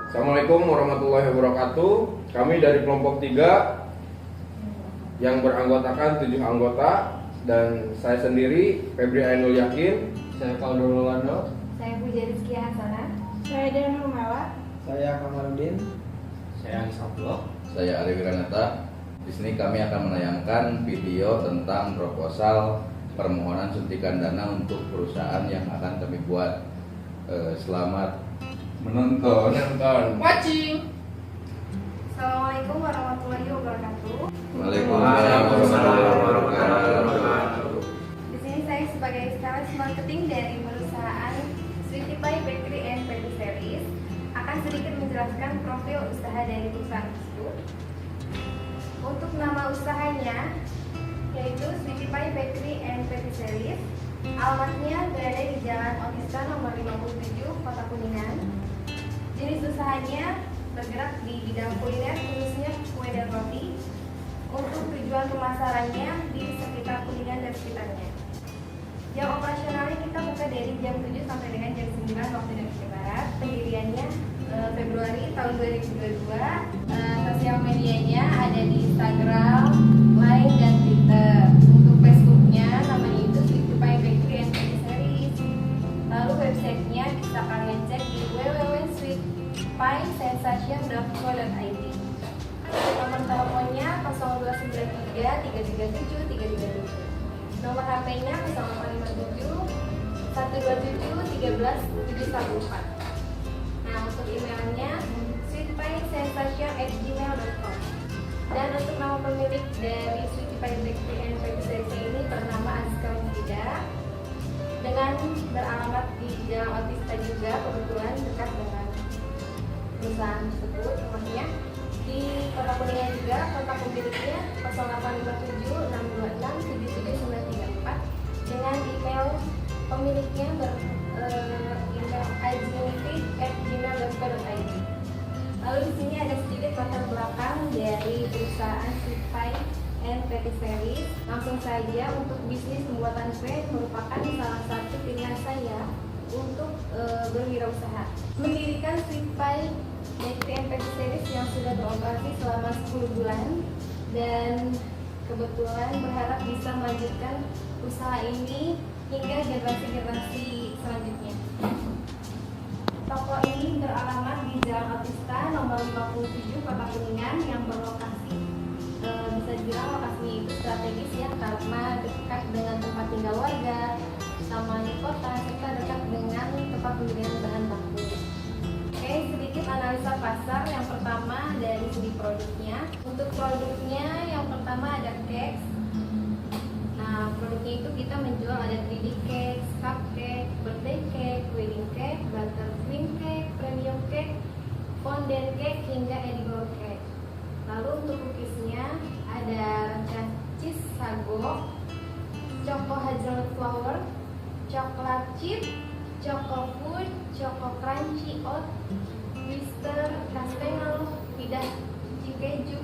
Assalamualaikum warahmatullahi wabarakatuh. Kami dari kelompok 3 yang beranggotakan 7 anggota dan saya sendiri Febri Ainul Yakin, Saya Faldo Rolando. Saya Puja Rizky Hasanah. Saya Dana Rumela. Saya Kamarudin. Saya Anisablo. Saya Ari Wiranata. Di sini kami akan menayangkan video tentang proposal permohonan suntikan dana untuk perusahaan yang akan kami buat. Selamat menonton. Watching. Assalamualaikum warahmatullahi wabarakatuh. Waalaikumsalam warahmatullahi wabarakatuh. Di sini saya sebagai stylist marketing dari perusahaan Sweetie Pie Bakery and Patisseries akan sedikit menjelaskan profil usaha dari perusahaan tersebut. Untuk nama usahanya yaitu Sweetie Pie Bakery and Patisseries. Alamatnya berada di Jalan Otista nomor 57, Kota Kuningan. Jenis usahanya bergerak di bidang kuliner, khususnya kue dan roti. Untuk tujuan pemasarannya di sekitar Kuningan dan sekitarnya. Jam operasionalnya kita buka dari jam 7 sampai dengan jam 9 waktu Indonesia Barat. Pendiriannya Februari tahun 2022. Sosial medianya ada di Instagram, Line, dan Twitter. Untuk Facebooknya namanya itu Sweetie Pie Bakery and Patisseries. Lalu websitenya bisa kalian cek di www.sweetpiesensation.co.id. Nomor teleponnya 0293 337 337. Nomor HP-nya 0857 127 13 714. Nah, untuk emailnya sweetpiesensation@gmail.com. Dan untuk nama pemilik dari Sweetie Pie Bakery and Patisseries ini bernama Azka Mufida dengan beralamat di Jalan Otista juga, kebetulan dekat dengan perusahaan tersebut. Rumahnya di Kota Kuningan juga. Kontak pemiliknya 0857 626 77934 dengan email pemiliknya email azmifid@gmail.co.id. Lalu di sini ada sedikit latar belakang dari perusahaan Sweetie Pie and Patisseries. Langsung saja, untuk bisnis pembuatan kue merupakan salah satu pilihan saya untuk berwirausaha. Mendirikan Sweetie Pie Bakery and Patisseries yang sudah beroperasi selama 10 bulan dan kebetulan berharap bisa melanjutkan usaha ini hingga generasi-generasi selanjutnya. Toko ini beralamat di Jalan Otista nomor 57, Kota Kuningan, yang berlokasi bisa dibilang lokasinya itu strategis ya, karena dekat dengan tempat tinggal warga, taman kota, serta dekat dengan tempat pembelian bahan baku. Oke, sedikit analisa pasar. Yang pertama dari segi produknya. Untuk produknya yang pertama ada cake. Nah, produknya itu kita menjual ada 3D cake, cupcake, birthday cake, wedding cake, buttercream cake, premium cake, fondant cake, hingga edible cake. Lalu untuk cookiesnya ada rasa cheese sago, choco hazelnut flour, coklat chip, choco food, choco crunchy oat, twister, castengel, lidah keju,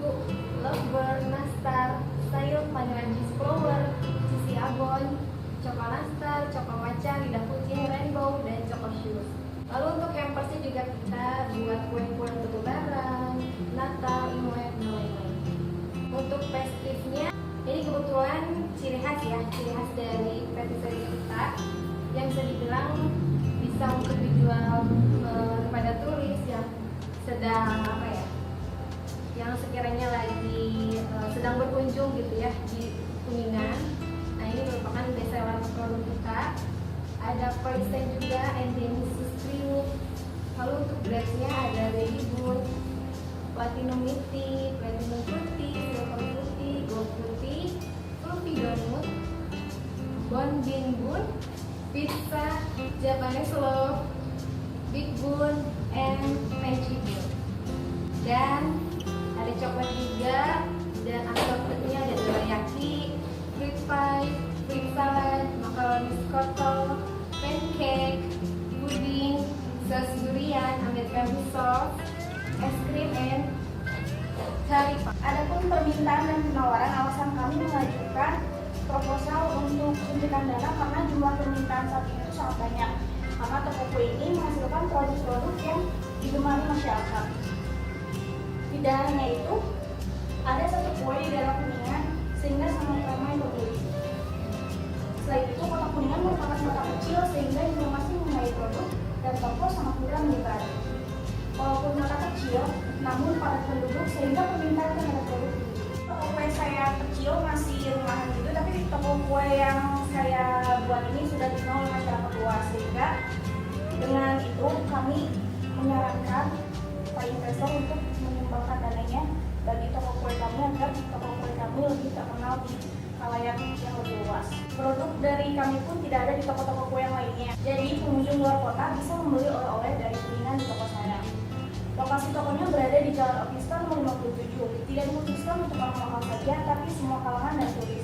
lover, nastar, sayur, vanilla cheese flower, sisi abon, choco nastar, choco matcha, lidah kucing, rainbow, dan choco shoes. Lalu untuk hampersnya juga kita buat kue-kue untuk lebaran, Natal, Imlek, dan lain-lain. Untuk festifnya, ini kebetulan ciri khas ya, ciri khas dari patisserie kita yang bisa dibilang bisa untuk dijual kepada turis yang sedang yang sekiranya lagi sedang berkunjung gitu ya di Kuningan. Nah, ini merupakan best seller produk kita. Ada Poison juga, Endemisus Cream. Lalu untuk grade-nya ada Baby Boon, Platinum Minty, Platinum Fruity, Silver Fruity, Gold Fruity, Fluffy Donut, Bon Bean Boon, Pizza, Japanese Love, Big Boon, and Crunchy Boon. Dan ada coklat juga, dan assortmentnya ada teriyaki, fruit pie, fruit salad, macaroni scottle, pancake, puding, saus durian, American sauce, es krim, and curry. Adapun permintaan dan penawaran, alasan kami mengajukan proposal untuk suntikan dana karena jumlah permintaan saat ini sangat banyak. Karena toko kue ini menghasilkan produk-produk yang digemari masyarakat. Tidak hanya itu, ada satu kue di daerah Kuningan sehingga sangat ramai pembeli. Selain itu, kota Kuningan merupakan kota kecil sehingga informasi mengenai produk dan toko sangat mudah menyebar. Walaupun kota kecil, namun padat penduduk sehingga permintaan terhadap produk ini. Toko kue saya kecil masih rumahan gitu, tapi toko kue yang saya buat ini sudah dikenal oleh masyarakat luas, sehingga dengan itu kami menyarankan para investor untuk menyumbangkan dananya bagi toko kue kami agar toko kue kami lebih terkenal di khalayak yang lebih luas. Produk dari kami pun tidak ada di toko-toko kue yang lainnya. Jadi pengunjung luar kota bisa membeli oleh-oleh dari Kuningan di toko saya. Lokasi tokonya berada di Jalan Opistan nomor 57. Tidak dikhususkan untuk orang lokal saja, tapi semua kalangan dan turis.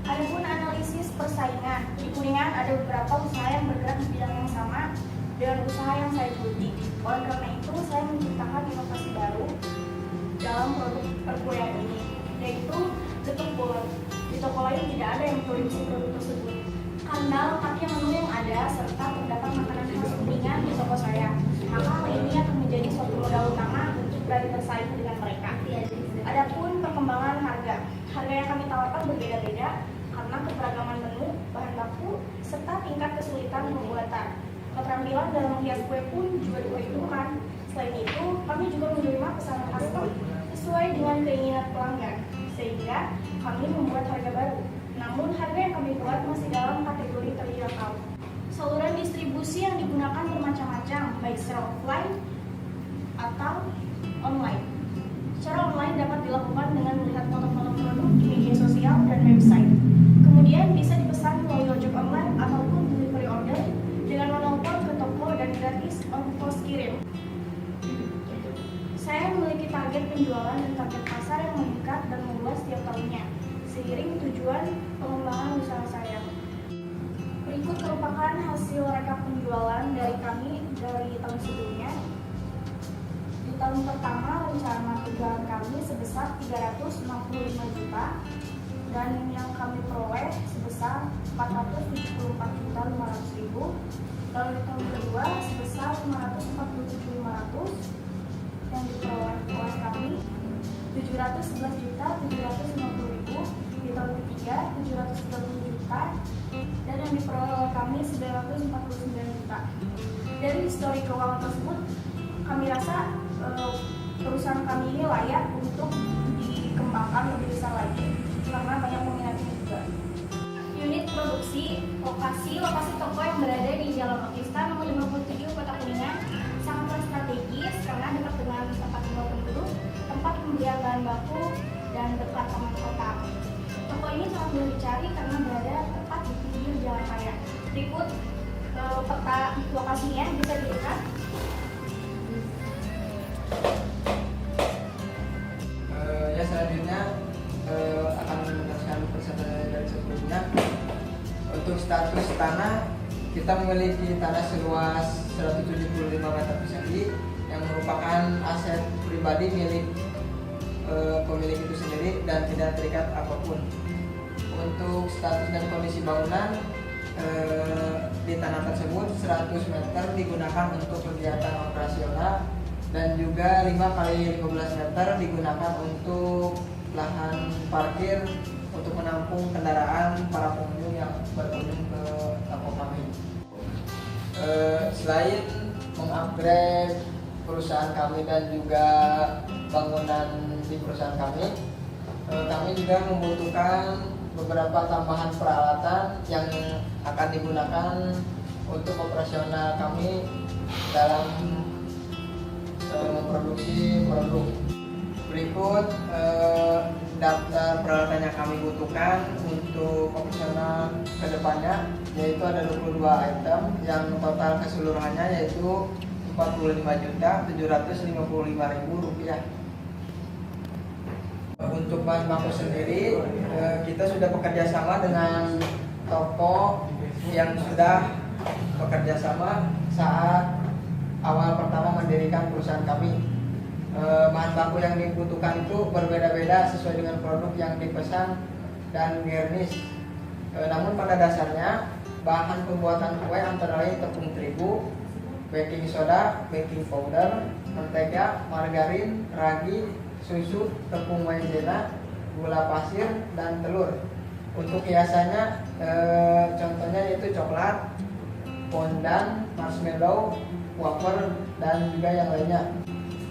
Adapun analisis persaingan, di Kuningan ada beberapa usaha yang bergerak di bidang yang sama dengan usaha yang saya geluti. Oleh karena itu, saya menciptakan inovasi baru dalam produk perkuliahan ini, yaitu getuk bolet. Di toko lain tidak ada yang memproduksi produk tersebut. Karena lengkapnya menu yang ada serta terdapat makanan khas Kuningan di toko saya, maka hal ini akan menjadi suatu modal utama untuk berani bersaing dengan mereka. Adapun perkembangan harga yang kami tawarkan berbeda-beda karena keberagaman menu, bahan baku, serta tingkat kesulitan pembuatan. Keterampilan dalam menghias kue pun juga diperhitungkan. Selain itu, kami juga menerima pesanan custom sesuai dengan keinginan pelanggan, sehingga kami membuat harga baru. Namun, harga yang kami buat masih dalam kategori terjangkau. Saluran distribusi yang digunakan bermacam-macam, baik secara offline atau online. Secara online dapat dilakukan dengan melihat foto-foto produk di media sosial dan website. Kemudian bisa dipesan melalui ojek online ataupun delivery order dengan menelpon ke toko dan gratis ongkos kirim. Saya memiliki target penjualan dan target pasar yang meningkat dan meluas setiap tahunnya, seiring tujuan pengembangan usaha saya. Berikut merupakan hasil rekap penjualan dari kami dari tahun sebelumnya. Di tahun pertama, rencana penjualan kami sebesar 365 juta dan yang kami peroleh sebesar 474.500.000. Lalu di tahun kedua sebesar 547.500 yang diperoleh oleh kami 711.750.000. Di tahun ketiga 730 juta dan yang diperoleh oleh kami 949 juta. Dari histori keuangan tersebut, kami rasa perusahaan kami ini layak untuk dikembangkan lebih besar lagi karena banyak peminatnya juga. Unit produksi, lokasi toko yang berada di Jalan Opistan nomor 57 Kota Kuningan sangatlah strategis karena dekat dengan tempat tinggal penduduk, tempat pembelian bahan baku, dan dekat taman kota. Toko ini sangat mudah dicari karena berada tepat di pinggir jalan raya. Berikut peta lokasinya bisa dilihat. Selanjutnya akan meneruskan persyaratan dari sebelumnya. Untuk status tanah, kita memiliki tanah seluas 175 meter persegi yang merupakan aset pribadi milik pemilik itu sendiri dan tidak terikat apapun. Untuk status dan kondisi bangunan di tanah tersebut 100 meter digunakan untuk kegiatan operasional dan juga 5 kali 15 meter digunakan untuk lahan parkir untuk menampung kendaraan para pengunjung yang berkunjung ke toko kami. Selain mengupgrade perusahaan kami dan juga bangunan di perusahaan kami juga membutuhkan beberapa tambahan peralatan yang akan digunakan untuk operasional kami dalam memproduksi produk. Berikut daftar peralatan yang kami butuhkan untuk operasional kedepannya, yaitu ada 22 item yang total keseluruhannya yaitu Rp45.755.000. Untuk bahan baku sendiri, kita sudah bekerja sama dengan toko yang sudah bekerja sama saat awal pertama mendirikan perusahaan kami. Bahan baku yang dibutuhkan itu berbeda-beda sesuai dengan produk yang dipesan dan garnish. Namun pada dasarnya bahan pembuatan kue antara lain tepung terigu, baking soda, baking powder, mentega, margarin, ragi, susu, tepung maizena, gula pasir, dan telur. Untuk hiasannya contohnya yaitu coklat, fondant, marshmallow, wafer, dan juga yang lainnya.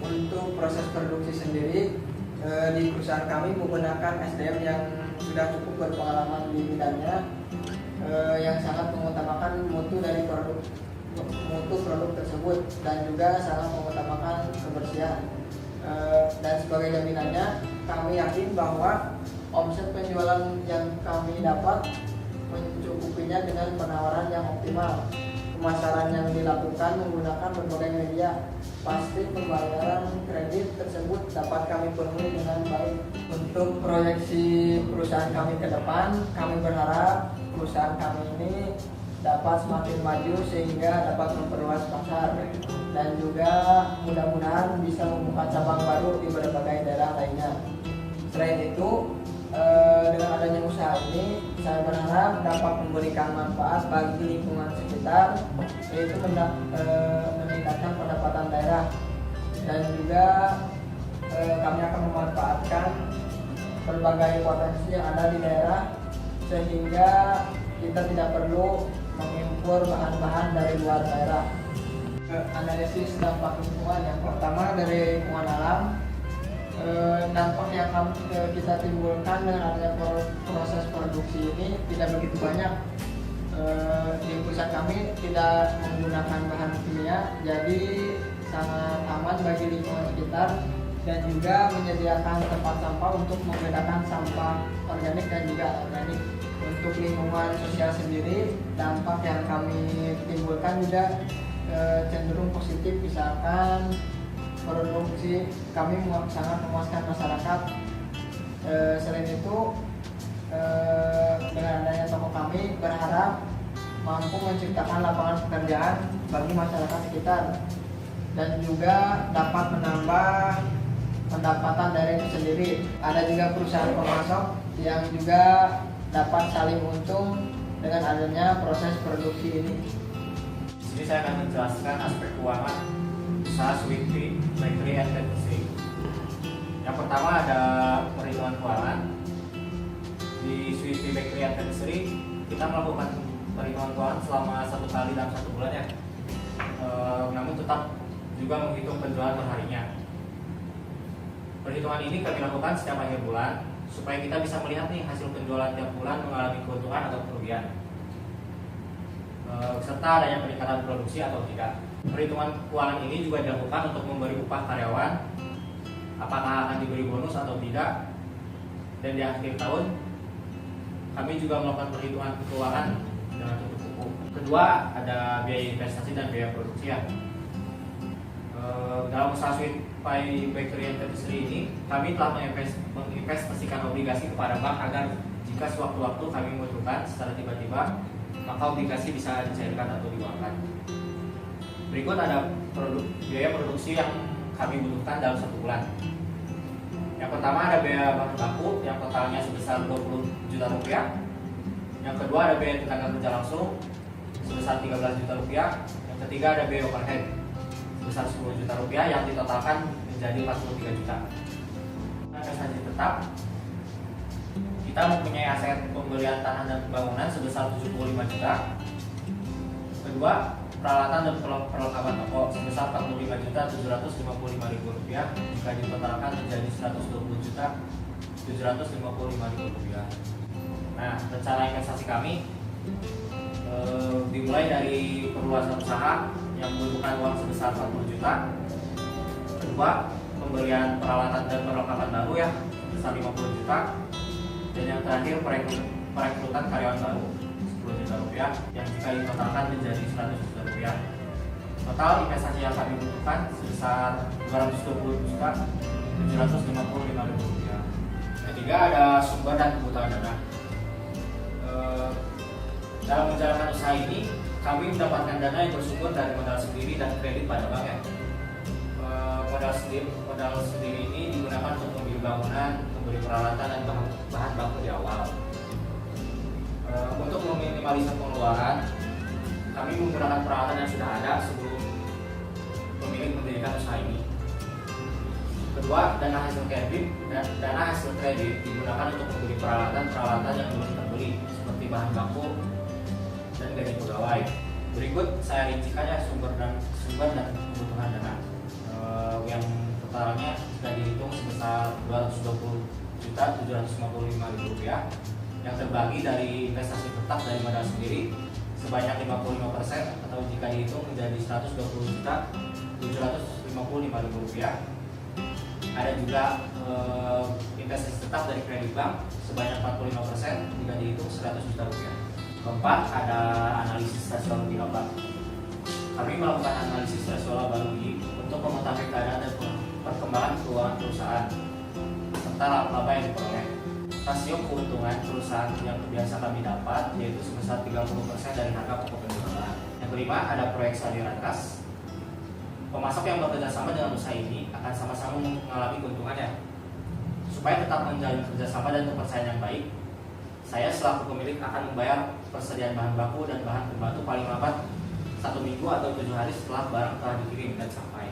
Untuk proses produksi sendiri di perusahaan kami menggunakan SDM yang sudah cukup berpengalaman di bidangnya, yang sangat mengutamakan mutu produk tersebut dan juga sangat mengutamakan kebersihan. Dan sebagai jaminannya, kami yakin bahwa omset penjualan yang kami dapat mencukupinya dengan penawaran yang optimal. Pemasaran yang dilakukan menggunakan berbagai media. Pasti pembayaran kredit tersebut dapat kami penuhi dengan baik. Untuk proyeksi perusahaan kami ke depan, kami berharap perusahaan kami ini dapat semakin maju sehingga dapat memperluas pasar dan juga mudah-mudahan bisa membuka cabang baru di berbagai daerah lainnya. Selain itu, dengan adanya usaha ini, saya berharap dapat memberikan manfaat bagi lingkungan sekitar, yaitu meningkatkan pendapatan daerah, dan juga kami akan memanfaatkan berbagai potensi yang ada di daerah sehingga kita tidak perlu mengimpor bahan-bahan dari luar daerah. Analisis dampak lingkungan yang pertama dari lingkungan alam. Dampak yang kita timbulkan dengan adanya proses produksi ini tidak begitu banyak. Di perusahaan kami tidak menggunakan bahan kimia, jadi sangat aman bagi lingkungan sekitar dan juga menyediakan tempat sampah untuk membedakan sampah organik dan juga anorganik. Untuk lingkungan sosial sendiri, dampak yang kami timbulkan juga cenderung positif, misalkan produksi kami sangat memuaskan masyarakat. Selain itu, dengan adanya toko kami berharap mampu menciptakan lapangan pekerjaan bagi masyarakat sekitar dan juga dapat menambah pendapatan dari itu sendiri. Ada juga perusahaan pemasok yang juga dapat saling untung dengan adanya proses produksi ini. Di sini saya akan menjelaskan aspek keuangan usaha Sweety Bakery and Patisserie. Yang pertama ada perhitungan keuangan. Di Sweety Bakery and Patisserie kita melakukan perhitungan keuangan selama 1 kali dalam 1 bulan ya. Namun tetap juga menghitung penjualan perharinya. Perhitungan ini kami lakukan setiap akhir bulan supaya kita bisa melihat nih hasil penjualan tiap bulan mengalami keuntungan atau kerugian, serta adanya peningkatan produksi atau tidak. Perhitungan keuangan ini juga dilakukan untuk memberi upah karyawan, apakah akan diberi bonus atau tidak. Dan di akhir tahun kami juga melakukan perhitungan keuangan dengan tutup buku. Kedua, ada biaya investasi dan biaya produksi ya. Dalam usaha Sweety Bakery and Patisserie ini, kami telah menginvestasikan obligasi kepada bank agar jika sewaktu-waktu kami membutuhkan secara tiba-tiba, maka obligasi bisa dicairkan atau diuangkan. Berikut ada biaya produksi yang kami butuhkan dalam 1 bulan. Yang pertama ada biaya bahan baku yang totalnya sebesar 20 juta rupiah. Yang kedua ada biaya tenaga kerja langsung sebesar 13 juta rupiah. Yang ketiga ada biaya overhead sebesar 10 juta rupiah yang ditotalkan menjadi 43 juta. Investasi tetap, kita mempunyai aset pembelian tanah dan bangunan sebesar 75 juta. Kedua, peralatan dan perlengkapan toko sebesar 45.755.000 rupiah jika ditotalkan menjadi 120.755.000 rupiah. Nah, rencana investasi kami dimulai dari perluasan usaha yang membutuhkan uang sebesar 40 juta. Kedua, pembelian peralatan dan perlengkapan baru ya sebesar 50 juta. Dan yang terakhir, perekrutan karyawan baru 10 juta rupiah yang jika ditotalkan menjadi 100 juta rupiah. Total investasi yang kami butuhkan sebesar 220.755.000 rupiah. Ketiga, ada sumber dan kebutuhan dana. Dalam menjalankan usaha ini, kami mendapatkan dana yang bersumber dari modal sendiri dan kredit pada bank ya. Modal sendiri ini digunakan untuk membeli bangunan, membeli peralatan dan bahan baku di awal. Untuk meminimalisir pengeluaran, kami menggunakan peralatan yang sudah ada sebelum Kedua, dana hasil kredit digunakan untuk membeli peralatan yang belum terbeli seperti bahan baku dan gaji pegawai. Berikut saya rincikannya sumber dan kebutuhan dana yang totalnya sudah dihitung sebesar Rp220.755.000 yang terbagi dari investasi tetap dari modal sendiri sebanyak 55% atau jika dihitung menjadi Rp120.755.000. Ada juga investasi tetap dari kredit bank sebanyak 45% jika dihitung Rp100 juta. Keempat, ada analisis rasional lebih laba. Kami melakukan analisis rasional laba-rugi untuk mengetahui keadaan dan perkembangan keuangan perusahaan serta laba yang diperoleh. Rasio keuntungan perusahaan yang biasa kami dapat yaitu sebesar 30% dari harga pokok perusahaan. Yang kelima, ada proyek saldo kas. Pemasok yang bekerja sama dengan usaha ini akan sama-sama mengalami keuntungannya. Supaya tetap menjalin kerjasama dan kepercayaan yang baik, saya selaku pemilik akan membayar persediaan bahan baku dan bahan pembantu paling lambat 1 minggu atau 7 hari setelah barang telah dikirim dan sampai.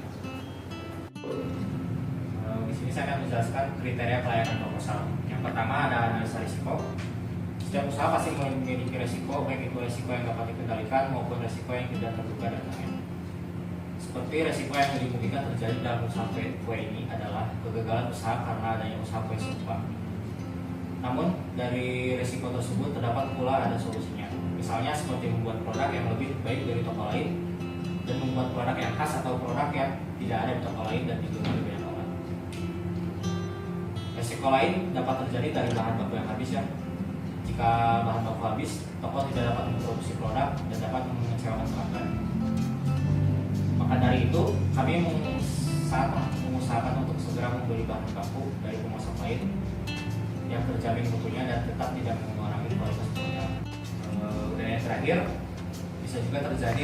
Di sini saya akan menjelaskan kriteria pelayanan proposal. Yang pertama ada analisa risiko. Setiap usaha pasti memiliki risiko, baik itu risiko yang dapat dikendalikan maupun risiko yang tidak terduga datangnya. Seperti risiko yang dimungkinkan terjadi dalam usaha kue ini adalah kegagalan usaha karena adanya usaha kue serupa. Namun dari risiko tersebut terdapat pula ada solusinya. Misalnya seperti membuat produk yang lebih baik dari toko lain dan membuat produk yang khas atau produk yang tidak ada di toko lain dan digemari banyak orang. Risiko lain dapat terjadi dari bahan baku yang habis ya. Jika bahan baku habis, toko tidak dapat memproduksi produk dan dapat mengecewakan pelanggan. Maka dari itu, kami mengusahakan untuk segera membeli bahan baku dari pemasok lain yang terjamin mutunya dan tetap tidak mengurangi kualitas produk. Dan yang terakhir, bisa juga terjadi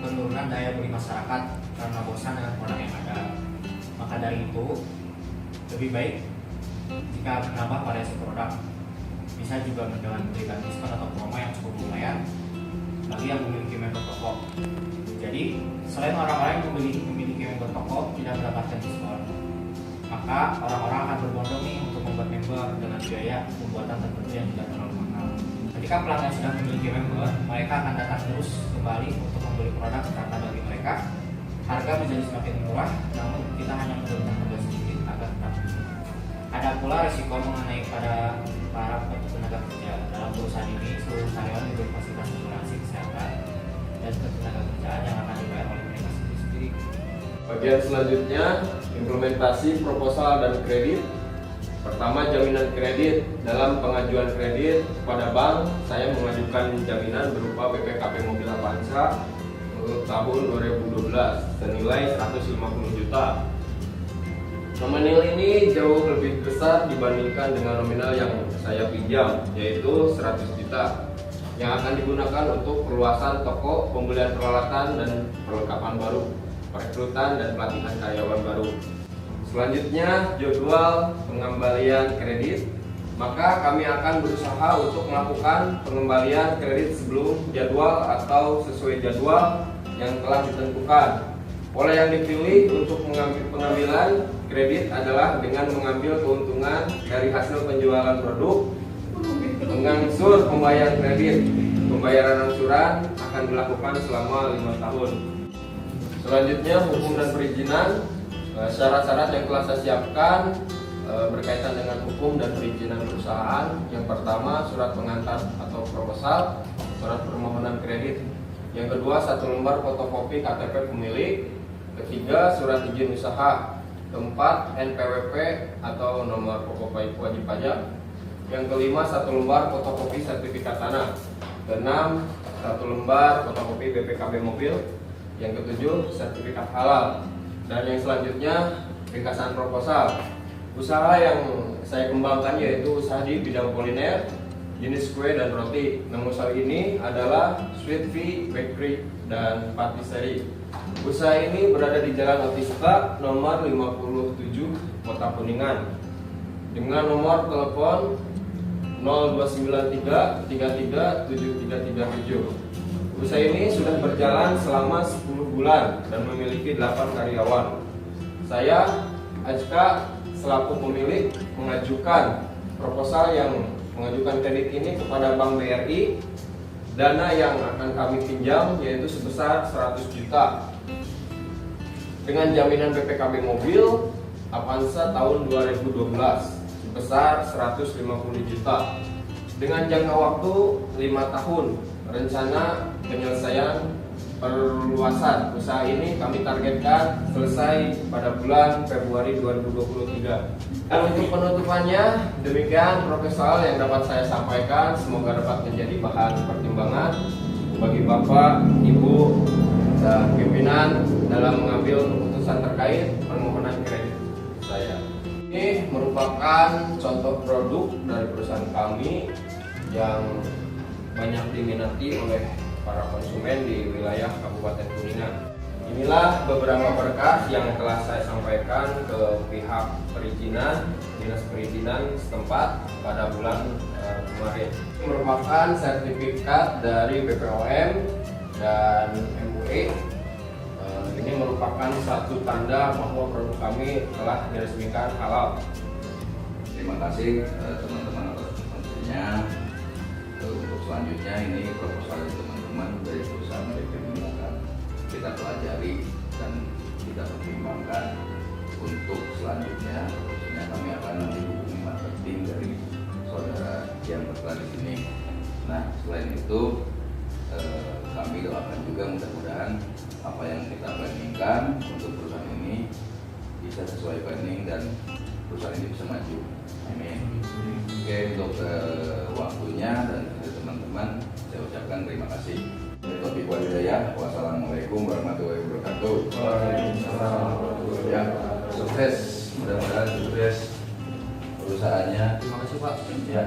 penurunan daya beli masyarakat karena bosan dengan produk yang ada. Maka dari itu, lebih baik jika menambah variasi produk. Bisa juga dengan memberikan diskon atau promo yang cukup lumayan bagi yang memiliki member toko. Jadi, selain orang-orang yang memiliki member toko tidak mendapatkan diskon, maka orang-orang akan berbondong nih untuk membuat member dengan biaya pembuatan tertentu yang tidak terlalu mahal. Ketika pelanggan sudah memiliki member, mereka akan datang terus kembali untuk membeli produk karena bagi mereka harga menjadi semakin murah, namun kita hanya menurunkan harga sedikit agar tetap bisa. Ada pula risiko mengenai pada para tenaga kerja. Dalam perusahaan ini, seluruh karyawan diberi fasilitas asuransi kesehatan dan ketenaga kerjaan yang akan dibayar oleh mereka sendiri. Bagian selanjutnya, implementasi proposal dan kredit. Pertama, jaminan kredit. Dalam pengajuan kredit kepada bank, saya mengajukan jaminan berupa BPKB Mobil Avanza untuk tahun 2012 senilai 150 juta. Nominal ini jauh lebih besar dibandingkan dengan nominal yang saya pinjam, yaitu 100 juta yang akan digunakan untuk perluasan toko, pembelian peralatan dan perlengkapan baru, perekrutan dan pelatihan karyawan baru. Selanjutnya, jadwal pengembalian kredit. Maka kami akan berusaha untuk melakukan pengembalian kredit sebelum jadwal atau sesuai jadwal yang telah ditentukan. Pola yang dipilih untuk pengambilan kredit adalah dengan mengambil keuntungan dari hasil penjualan produk, mengangsur pembayaran kredit. Pembayaran angsuran akan dilakukan selama 5 tahun. Selanjutnya, hukum dan perizinan. Syarat-syarat yang telah saya siapkan berkaitan dengan hukum dan perizinan perusahaan. Yang pertama, surat pengantar atau proposal, surat permohonan kredit. Yang kedua, 1 lembar fotokopi KTP pemilik. Ketiga, surat izin usaha. Keempat, NPWP atau nomor pokok wajib pajak. Yang kelima, 1 lembar fotokopi sertifikat tanah. Keenam, 1 lembar fotokopi BPKB mobil. Yang ketujuh, sertifikat halal. Dan yang selanjutnya, ringkasan proposal. Usaha yang saya kembangkan yaitu usaha di bidang kuliner, jenis kue dan roti. Nama usaha ini adalah Sweet V Bakery dan Patisserie. Usaha ini berada di Jalan Otista nomor 57, Kota Kuningan, dengan nomor telepon 0293 33 7337. Usaha ini sudah berjalan selama 10 bulan dan memiliki 8 karyawan. Saya Ajka selaku pemilik mengajukan proposal yang mengajukan kredit ini kepada Bank BRI. Dana yang akan kami pinjam yaitu sebesar 100 juta dengan jaminan BPKB mobil Avanza tahun 2012 sebesar 150 juta dengan jangka waktu 5 tahun. Rencana penyelesaian perluasan usaha ini kami targetkan selesai pada bulan Februari 2023. Dan untuk penutupannya, demikian proposal yang dapat saya sampaikan. Semoga dapat menjadi bahan pertimbangan bagi Bapak, Ibu, dan pimpinan dalam mengambil keputusan terkait permohonan kredit saya. Ini merupakan contoh produk dari perusahaan kami yang banyak diminati oleh para konsumen di wilayah Kabupaten Kuningan. Inilah beberapa berkas yang telah saya sampaikan ke pihak perizinan, dinas perizinan setempat pada bulan kemarin. Ini merupakan sertifikat dari BPOM dan MUI. Ini merupakan satu tanda bahwa produk kami telah diresmikan halal. Terima kasih teman-teman atas informasinya. Untuk selanjutnya ini proposal teman-teman dari perusahaan BP ini akan kita pelajari dan kita pertimbangkan untuk selanjutnya. Khususnya kami akan menghubungi marketing dari saudara yang berperan di sini. Nah, selain itu kami doakan juga mudah-mudahan apa yang kita planningkan untuk perusahaan ini bisa sesuai planning dan perusahaan ini bisa maju. Amin. Oke, untuk waktunya dan teman-teman saya ucapkan terima kasih. Taufiq wal hidayah. Wassalamualaikum warahmatullahi wabarakatuh. Ya, sukses. Mudah-mudahan sukses perusahaannya. Terima kasih Pak. Ya.